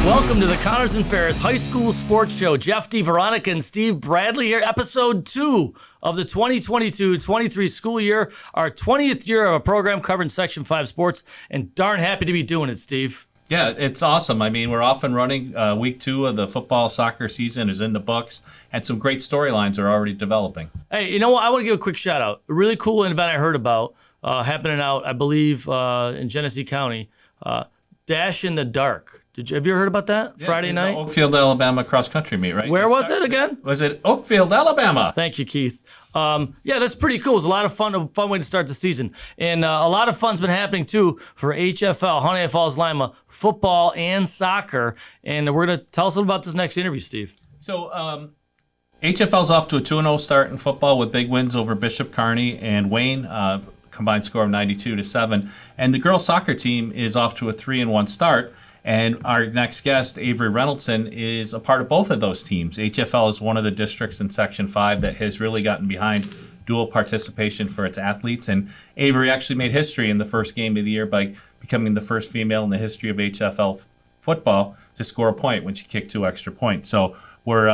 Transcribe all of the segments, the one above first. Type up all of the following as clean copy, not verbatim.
Welcome to the Cougars and Ferris High School Sports Show. Jeff DiVeronica and Steve Bradley here, episode 2 of the 2022-23 school year, our 20th year of a program covering Section 5 sports, and darn happy to be doing it, Steve. Yeah, it's awesome. I mean, we're off and running. Week 2 of the football soccer season is in the books, and some great storylines are already developing. Hey, you know what? I want to give a quick shout out. A really cool event I heard about happening out, I believe, in Genesee County. Dash in the Dark. Have you ever heard about that? Yeah, Friday night? Oakfield, Alabama cross country meet, right? Where was it again? Was it Oakfield, Alabama? Thank you, Keith. Yeah, that's pretty cool. It's a lot of fun, a fun way to start the season. And a lot of fun's been happening, too, for HFL, Honeoye Falls, Lima, football and soccer. And we're going to tell us about this next interview, Steve. So HFL's off to a 2-0 start in football with big wins over Bishop Kearney and Wayne, combined score of 92-7. And the girls soccer team is off to a 3-1 start. And our next guest, Avery Rennoldson, is a part of both of those teams. HFL is one of the districts in Section 5 that has really gotten behind dual participation for its athletes. And Avery actually made history in the first game of the year by becoming the first female in the history of HFL football to score a point when she kicked 2 extra points. So we're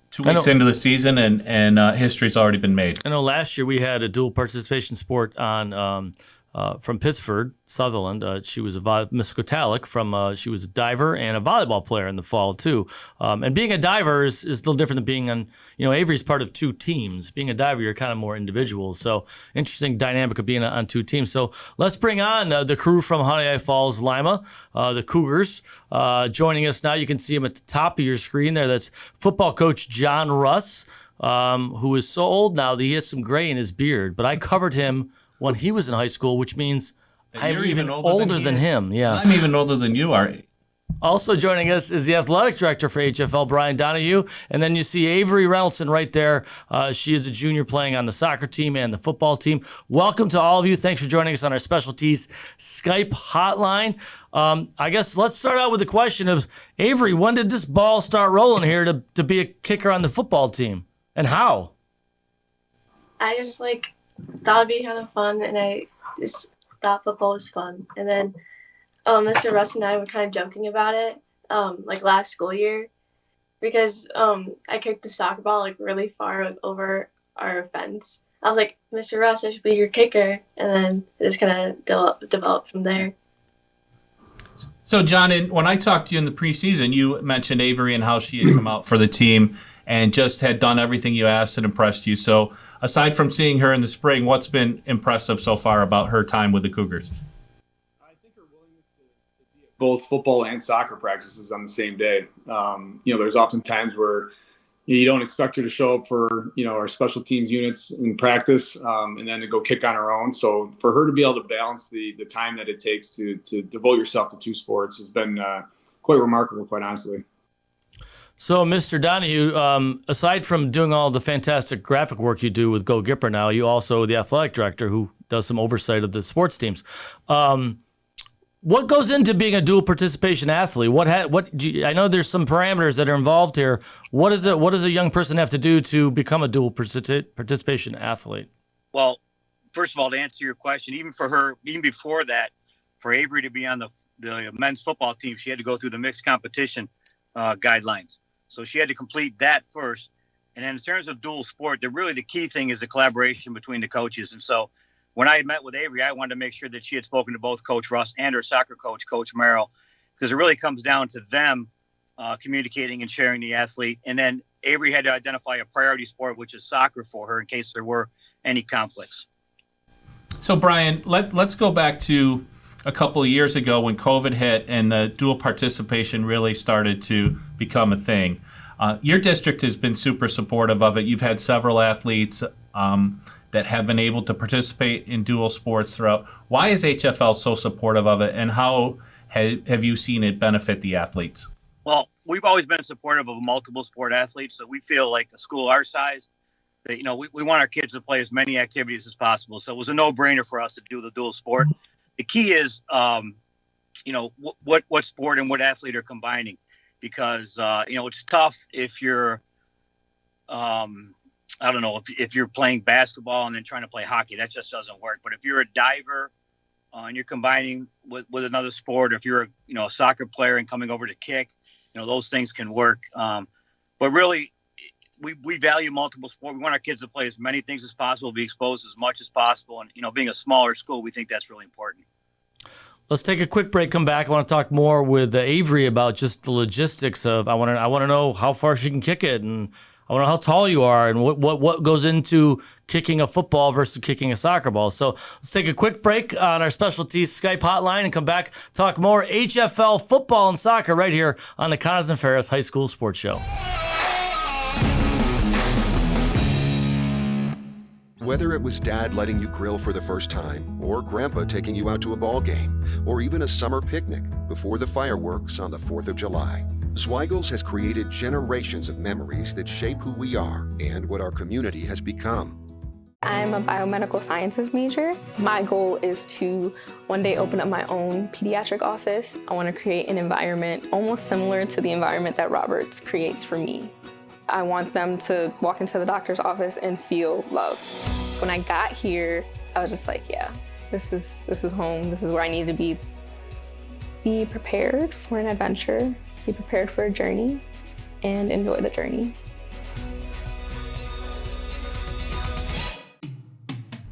2 weeks into the season, and history's already been made. I know last year we had a dual participation sport on from Pittsford, Sutherland. She was Miss Kotalik she was a diver and a volleyball player in the fall too. And being a diver is a little different than being on, Avery's part of 2 teams. Being a diver, you're kind of more individual. So interesting dynamic of being on 2 teams. So let's bring on the crew from Honeoye Falls, Lima, the Cougars. Joining us now, you can see him at the top of your screen there. That's football coach John Russ, who is so old now that he has some gray in his beard. But I covered him when he was in high school, which means I'm even older than him. Yeah, I'm even older than you are. Also joining us is the athletic director for HFL, Brian Donohue. And then you see Avery Rennoldson right there. She is a junior playing on the soccer team and the football team. Welcome to all of you. Thanks for joining us on our specialties Skype hotline. I guess let's start out with the question of, Avery, when did this ball start rolling here to be a kicker on the football team, and how? I just thought it'd be kind of fun, and I just thought football was fun. And then Mr. Russ and I were kind of joking about it last school year, because I kicked the soccer ball really far over our fence. I was like, Mr. Russ, I should be your kicker, and then it just kind of developed from there. So, John, when I talked to you in the preseason, you mentioned Avery and how she had come out for the team and just had done everything you asked and impressed you. So, aside from seeing her in the spring, what's been impressive so far about her time with the Cougars? I think her willingness to be at both football and soccer practices on the same day. There's often times where you don't expect her to show up for, our special teams units in practice and then to go kick on her own. So for her to be able to balance the time that it takes to devote yourself to 2 sports has been quite remarkable, quite honestly. So, Mr. Donohue, aside from doing all the fantastic graphic work you do with Go Gipper now, you also the athletic director who does some oversight of the sports teams. What goes into being a dual participation athlete? I know there's some parameters that are involved here. What does a young person have to do to become a dual participation athlete? Well, first of all, to answer your question, even before that, for Avery to be on the men's football team, she had to go through the mixed competition guidelines. So she had to complete that first. And then in terms of dual sport, the key thing is the collaboration between the coaches. And so when I met with Avery, I wanted to make sure that she had spoken to both Coach Russ and her soccer coach, Coach Merrill, because it really comes down to them communicating and sharing the athlete. And then Avery had to identify a priority sport, which is soccer, for her in case there were any conflicts. So, Brian, let's go back to a couple of years ago when COVID hit and the dual participation really started to become a thing. Your district has been super supportive of it. You've had several athletes that have been able to participate in dual sports throughout. Why is HFL so supportive of it, and how have you seen it benefit the athletes? Well, we've always been supportive of multiple sport athletes. So we feel like a school our size, that, we want our kids to play as many activities as possible. So it was a no-brainer for us to do the dual sport. The key is, what sport and what athlete are combining, because, it's tough if you're, if you're playing basketball and then trying to play hockey. That just doesn't work. But if you're a diver and you're combining with another sport, or if you're a soccer player and coming over to kick, those things can work. But really, we value multiple sports. We want our kids to play as many things as possible, be exposed as much as possible. And, being a smaller school, we think that's really important. Let's take a quick break, come back. I want to talk more with Avery about just the logistics of, I want to know how far she can kick it, and I want to know how tall you are, and what goes into kicking a football versus kicking a soccer ball. So let's take a quick break on our specialties Skype hotline and come back, talk more HFL football and soccer right here on the Cougars and Ferris High School Sports Show. Whether it was Dad letting you grill for the first time, or Grandpa taking you out to a ball game, or even a summer picnic before the fireworks on the 4th of July, Zweigels has created generations of memories that shape who we are and what our community has become. I'm a biomedical sciences major. My goal is to one day open up my own pediatric office. I want to create an environment almost similar to the environment that Roberts creates for me. I want them to walk into the doctor's office and feel love. When I got here, I was just like, yeah, this is home. This is where I need to be. Be prepared for an adventure, be prepared for a journey, and enjoy the journey.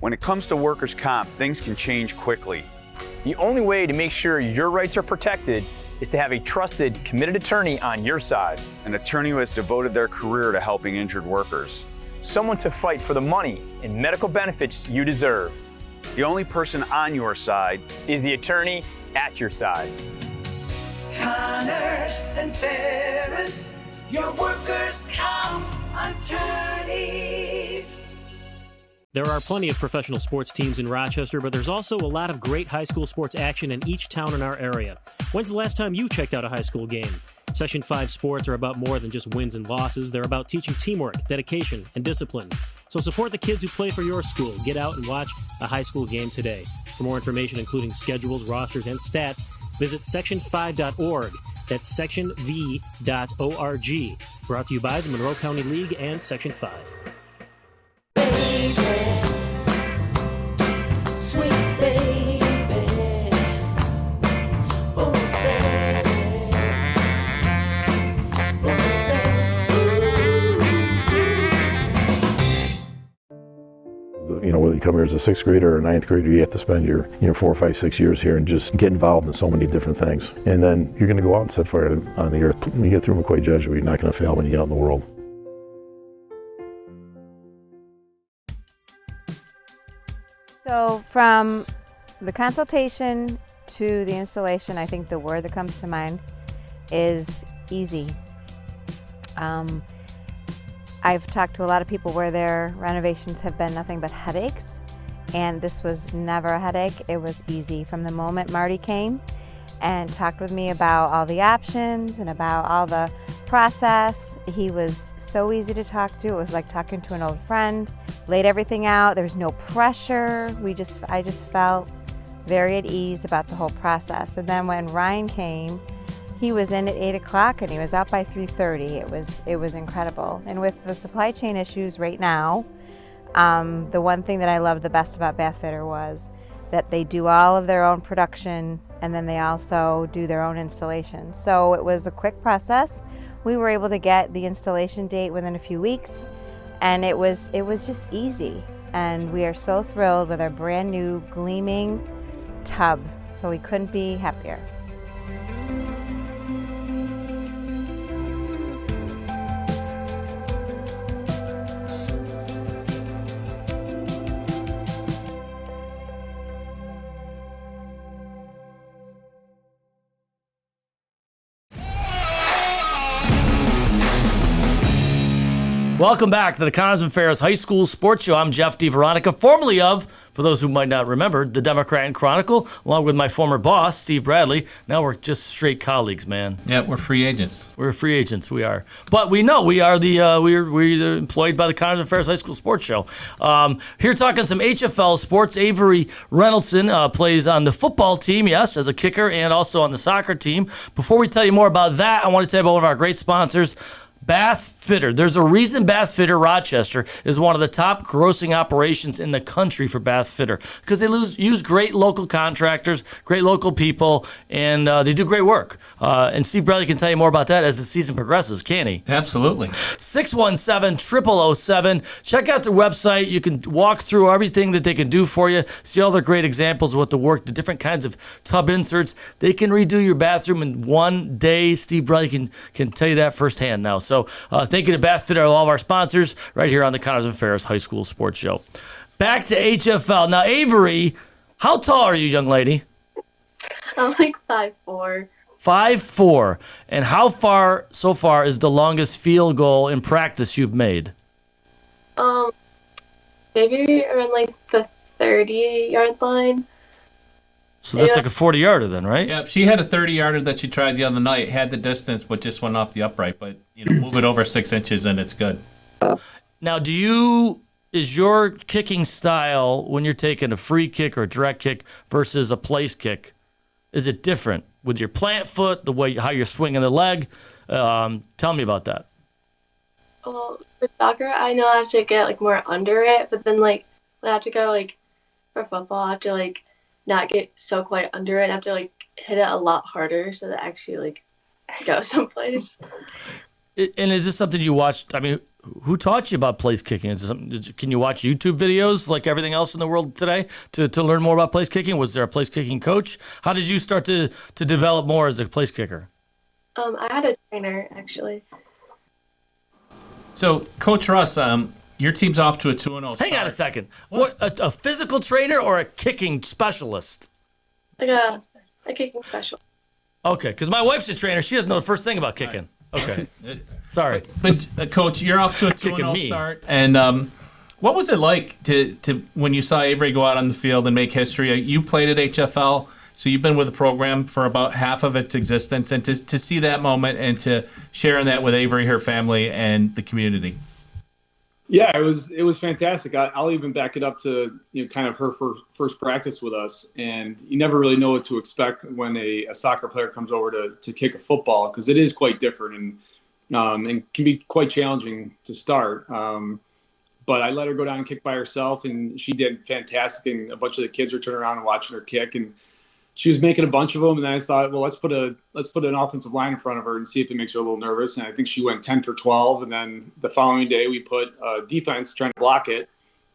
When it comes to workers' comp, things can change quickly. The only way to make sure your rights are protected is to have a trusted, committed attorney on your side. An attorney who has devoted their career to helping injured workers. Someone to fight for the money and medical benefits you deserve. The only person on your side is the attorney at your side. Cougars and Ferris, your workers' comp attorneys. There are plenty of professional sports teams in Rochester, but there's also a lot of great high school sports action in each town in our area. When's the last time you checked out a high school game? Section 5 sports are about more than just wins and losses. They're about teaching teamwork, dedication, and discipline. So support the kids who play for your school. Get out and watch a high school game today. For more information, including schedules, rosters, and stats, visit section5.org. That's sectionv.org. Brought to you by the Monroe County League and Section 5. Baby, sweet baby, oh baby, oh baby. Whether you come here as a 6th grader or a 9th grader, you have to spend your 4, 5, 6 years here and just get involved in so many different things. And then you're going to go out and set fire on the earth. When you get through McQuaid Jesuit, you're not going to fail when you get out in the world. So from the consultation to the installation, I think the word that comes to mind is easy. I've talked to a lot of people where their renovations have been nothing but headaches, and this was never a headache. It was easy. From the moment Marty came and talked with me about all the options and about all the process, he was so easy to talk to. It was like talking to an old friend. Laid everything out. There was no pressure. I just felt very at ease about the whole process. And then when Ryan came, he was in at 8 o'clock and he was out by 3:30. It was incredible. And with the supply chain issues right now, the one thing that I loved the best about Bath Fitter was that they do all of their own production and then they also do their own installation. So it was a quick process. We were able to get the installation date within a few weeks. And it was just easy. And we are so thrilled with our brand new gleaming tub. So we couldn't be happier. Welcome back to the Cougars and Ferris High School Sports Show. I'm Jeff DiVeronica, formerly of, for those who might not remember, the Democrat and Chronicle, along with my former boss, Steve Bradley. Now we're just straight colleagues, man. Yeah, we're free agents. We're free agents, we are. But we know we are we're employed by the Cougars and Ferris High School Sports Show. Here talking some HFL sports. Avery Rennoldson plays on the football team, yes, as a kicker, and also on the soccer team. Before we tell you more about that, I want to tell you about one of our great sponsors, Bath Fitter. There's a reason Bath Fitter Rochester is one of the top grossing operations in the country for Bath Fitter, because they use great local contractors, great local people, and they do great work. And Steve Bradley can tell you more about that as the season progresses, can't he? Absolutely. 617-0007. Check out their website. You can walk through everything that they can do for you, see all their great examples of what the work, the different kinds of tub inserts. They can redo your bathroom in one day. Steve Bradley can tell you that firsthand now. So thank you to Bath Fitter, all of our sponsors, right here on the Cougars and Ferris High School Sports Show. Back to HFL. Now, Avery, how tall are you, young lady? I'm like 5'4". 5'4". And how far so far is the longest field goal in practice you've made? Maybe around like the 30-yard line. So that's like a 40-yarder then, right? Yep, she had a 30-yarder that she tried the other night. Had the distance, but just went off the upright. But move it over 6 inches and it's good. Now, is your kicking style when you're taking a free kick or a direct kick versus a place kick, is it different with your plant foot, the way how you're swinging the leg? Tell me about that. Well, for soccer, I know I have to get like more under it, but then like when I have to go like for football, I have to like not get so quite under it. And I have to like hit it a lot harder so that actually like go someplace. And is this something you watched? I mean, who taught you about place kicking? Can you watch YouTube videos like everything else in the world today to learn more about place kicking? Was there a place kicking coach? How did you start to develop more as a place kicker? I had a trainer actually. So, Coach Russ, your team's off to a 2-0 start. Hang on a second. What a physical trainer or a kicking specialist? Like a kicking specialist. Okay, because my wife's a trainer. She doesn't know the first thing about kicking. Okay. Sorry. But Coach, you're off to a 2-0 start. And what was it like to when you saw Avery go out on the field and make history? You played at HFL, so you've been with the program for about half of its existence. And to see that moment and to share in that with Avery, her family, and the community. Yeah, it was fantastic. I'll even back it up to kind of her first practice with us, and you never really know what to expect when a soccer player comes over to kick a football, because it is quite different and can be quite challenging to start. But I let her go down and kick by herself, and she did fantastic. And a bunch of the kids were turning around and watching her kick, and she was making a bunch of them. And then I thought, well, let's put an offensive line in front of her and see if it makes her a little nervous. And I think she went 10 for 12. And then the following day we put defense trying to block it.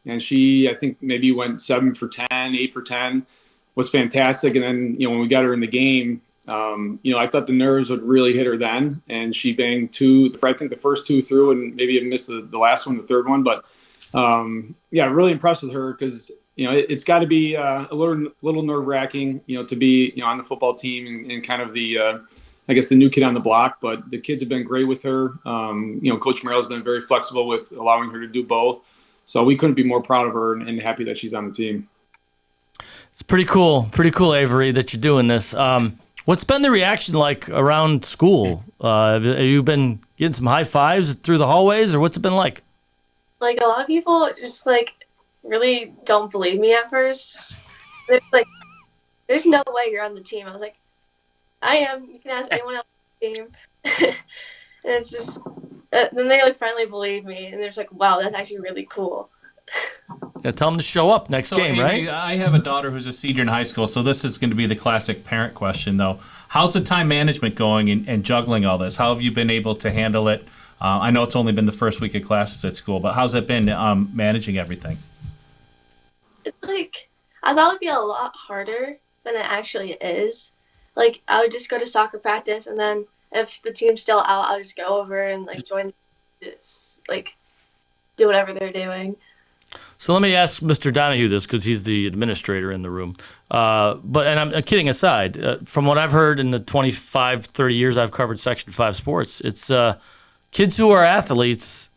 And she, I think maybe went 7 for 10, 8 for 10, was fantastic. And then, when we got her in the game, I thought the nerves would really hit her then. And she banged I think the first 2 through, and maybe even missed the last one, the third one. But really impressed with her, because it's got to be a little nerve-wracking, to be on the football team and kind of the I guess the new kid on the block. But the kids have been great with her. Coach Merrill's been very flexible with allowing her to do both. So we couldn't be more proud of her and happy that she's on the team. It's pretty cool, Avery, that you're doing this. What's been the reaction like around school? Have you been getting some high fives through the hallways, or what's it been like? Like, a lot of people just like really don't believe me at first. It's like, there's no way you're on the team. I was like, I am. You can ask anyone else on the team. And it's just, then they like finally believe me, and they're just like, wow, that's actually really cool. Yeah, tell them to show up next game, Avery, right? I have a daughter who's a senior in high school, so this is going to be the classic parent question, though. How's the time management going and juggling all this? How have you been able to handle it? I know it's only been the first week of classes at school, but how's it been managing everything? It's like, I thought it would be a lot harder than it actually is. Like, I would just go to soccer practice, and then if the team's still out, I'll just go over and like join this, like do whatever they're doing. So let me ask Mr. Donohue this, because he's the administrator in the room. But I'm kidding aside, from what I've heard in the 25, 30 years I've covered Section 5 sports, it's kids who are athletes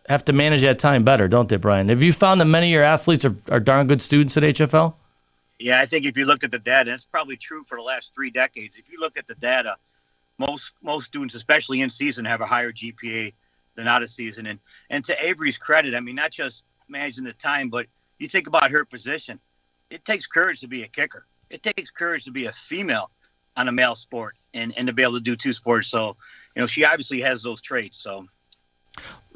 have to manage that time better, don't they, Brian? Have you found that many of your athletes are darn good students at HFL? Yeah, I think if you looked at the data, and it's probably true for the last 3 decades, if you look at the data, most students, especially in season, have a higher GPA than out of season. And to Avery's credit, I mean, not just managing the time, but you think about her position. It takes courage to be a kicker. It takes courage to be a female on a male sport and to be able to do 2 sports. So she obviously has those traits. So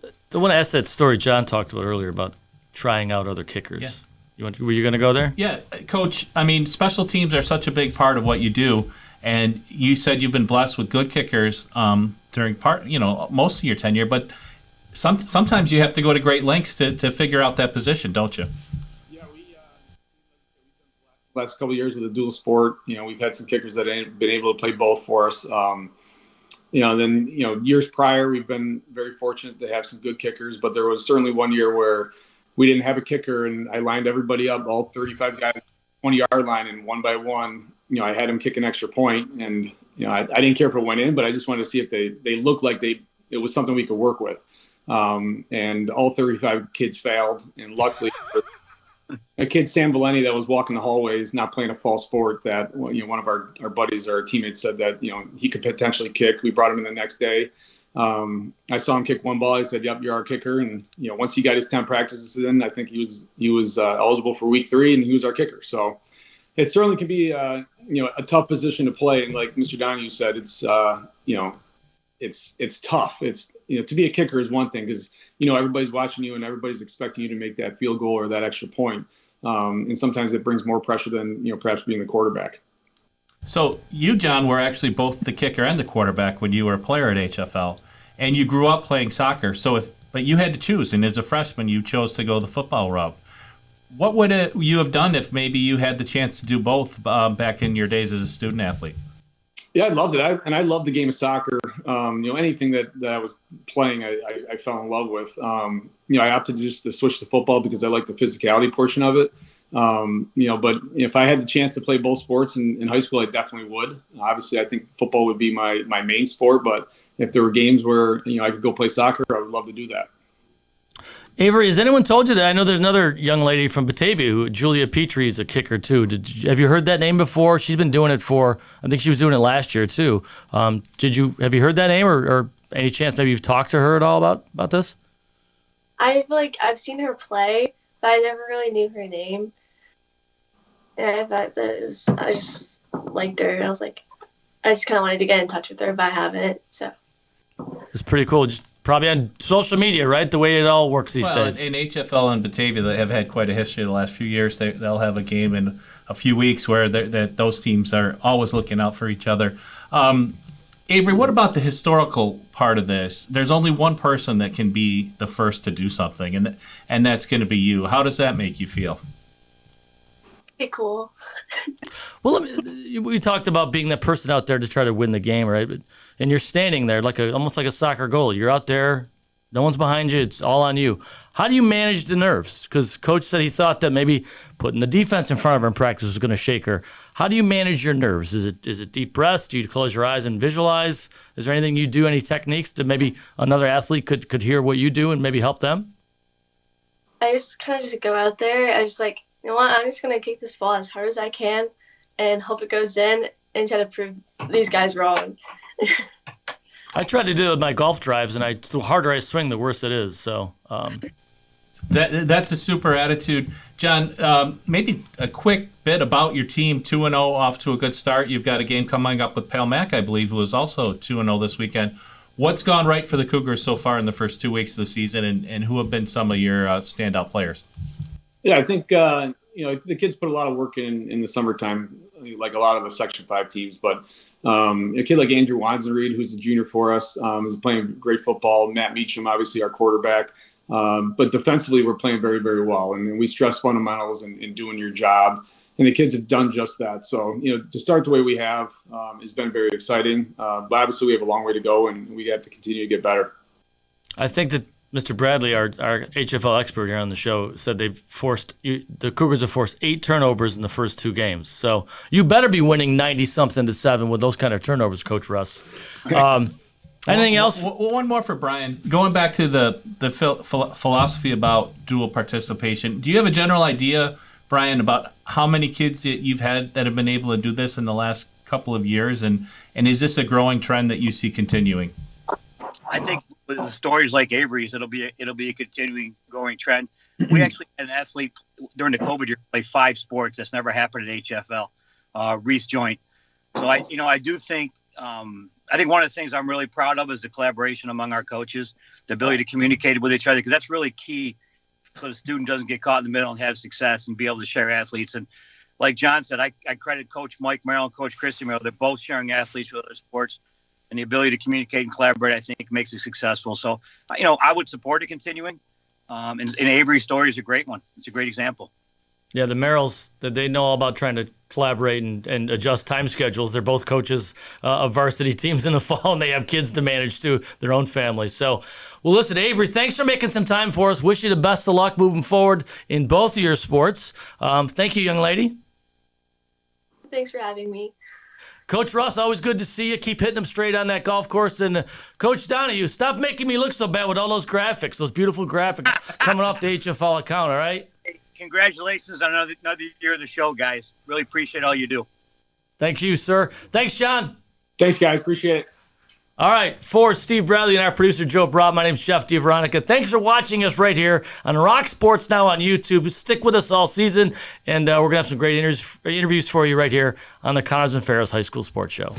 I want to ask that story John talked about earlier about trying out other kickers. Yeah. Were you going to go there? Yeah, Coach, I mean, special teams are such a big part of what you do. And you said you've been blessed with good kickers during most of your tenure. But sometimes you have to go to great lengths to figure out that position, don't you? Yeah, last couple of years with the dual sport, we've had some kickers that ain't been able to play both for us. Then years prior, we've been very fortunate to have some good kickers, but there was certainly one year where we didn't have a kicker, and I lined everybody up, all 35 guys, 20-yard line, and one by one, I had them kick an extra point, and I didn't care if it went in, but I just wanted to see if they looked like it was something we could work with. And all 35 kids failed, and luckily, a kid, Sam Valeni, that was walking the hallways, not playing a fall sport, that one of our buddies, our teammates, said that he could potentially kick. We brought him in the next day. I saw him kick one ball. I said, "Yep, you're our kicker." And once he got his 10 practices in, I think he was eligible for week 3, and he was our kicker. So it certainly can be a tough position to play. And like Mr. Donohue said, it's tough. It's to be a kicker is one thing, because everybody's watching you and everybody's expecting you to make that field goal or that extra point. And sometimes it brings more pressure than perhaps being the quarterback. So you, John, were actually both the kicker and the quarterback when you were a player at HFL, and you grew up playing soccer. But you had to choose, and as a freshman, you chose to go the football route. What would you have done if maybe you had the chance to do both back in your days as a student athlete? Yeah, I loved it. I loved the game of soccer. Anything that I was playing, I fell in love with. I opted just to switch to football because I like the physicality portion of it. But if I had the chance to play both sports in high school, I definitely would. Obviously, I think football would be my main sport, but if there were games where, I could go play soccer, I would love to do that. Avery, has anyone told you that? I know there's another young lady from Batavia, Julia Petrie, is a kicker too. Have you heard that name before? She's been doing it I think she was doing it last year too. Have you heard that name, or any chance maybe you've talked to her at all about this? I've seen her play, but I never really knew her name. And I thought that I just liked her. I was like, I just kind of wanted to get in touch with her, but I haven't. So it's pretty cool. Just probably on social media, right? The way it all works these days. In HFL and Batavia, they have had quite a history the last few years. They'll have a game in a few weeks where those teams are always looking out for each other. Avery, what about the historical part of this? There's only one person that can be the first to do something, and that's going to be you. How does that make you feel? Pretty cool. Well, we talked about being that person out there to try to win the game, right? And you're standing there almost like a soccer goal. You're out there, no one's behind you. It's all on you. How do you manage the nerves? Because Coach said he thought that maybe putting the defense in front of her in practice was going to shake her. How do you manage your nerves? Is it deep breaths? Do you close your eyes and visualize? Is there anything you do, any techniques that maybe another athlete could hear what you do and maybe help them? I just kind of just go out there. I just you know what? I'm just gonna kick this ball as hard as I can and hope it goes in and try to prove these guys wrong. I try to do it with my golf drives, and the harder I swing, the worse it is. So that's a super attitude, John. Maybe a quick bit about your team. 2-0, off to a good start. You've got a game coming up with Pale Mac, I believe, who is also 2-0 this weekend. What's gone right for the Cougars so far in the first 2 weeks of the season, and who have been some of your standout players? Yeah, I think the kids put a lot of work in the summertime, like a lot of the Section 5 teams. But a kid like Andrew Wanzenreed, who's a junior for us, is playing great football. Matt Meacham, obviously our quarterback. But defensively, we're playing very, very well. And we stress fundamentals and doing your job. And the kids have done just that. So, to start the way we have has been very exciting. But obviously, we have a long way to go, and we have to continue to get better. I think that Mr. Bradley, our HFL expert here on the show, said the Cougars have forced 8 turnovers in the first 2 games. So you better be winning 90-something to 7 with those kind of turnovers, Coach Russ. Anything else? One more for Brian. Going back to the philosophy about dual participation, do you have a general idea, Brian, about how many kids you've had that have been able to do this in the last couple of years, and is this a growing trend that you see continuing? I think with the stories like Avery's, it'll be a continuing growing trend. We actually had an athlete during the COVID year play 5 sports. That's never happened at HFL. Reese Joint. So I do think I think one of the things I'm really proud of is the collaboration among our coaches, the ability to communicate with each other, because that's really key so the student doesn't get caught in the middle and have success and be able to share athletes. And like John said, I credit Coach Mike Merrill and Coach Christy Merrill. They're both sharing athletes with other sports, and the ability to communicate and collaborate, I think, makes it successful. So, I would support it continuing. And Avery's story is a great one. It's a great example. Yeah, the Merrills, they know all about trying to collaborate and adjust time schedules. They're both coaches of varsity teams in the fall, and they have kids to manage too, their own families. So, well, listen, Avery, thanks for making some time for us. Wish you the best of luck moving forward in both of your sports. Thank you, young lady. Thanks for having me. Coach Russ, always good to see you. Keep hitting them straight on that golf course. And Coach Donohue, stop making me look so bad with all those graphics, those beautiful graphics coming off the HFL account, all right? Congratulations on another year of the show, guys. Really appreciate all you do. Thank you, sir. Thanks, John. Thanks, guys. Appreciate it. All right, for Steve Bradley and our producer, Joe Broad, my name's Chef DiVeronica. Thanks for watching us right here on Rock Sports Now on YouTube. Stick with us all season, and we're going to have some great interviews for you right here on the Cougars and Ferris High School Sports Show.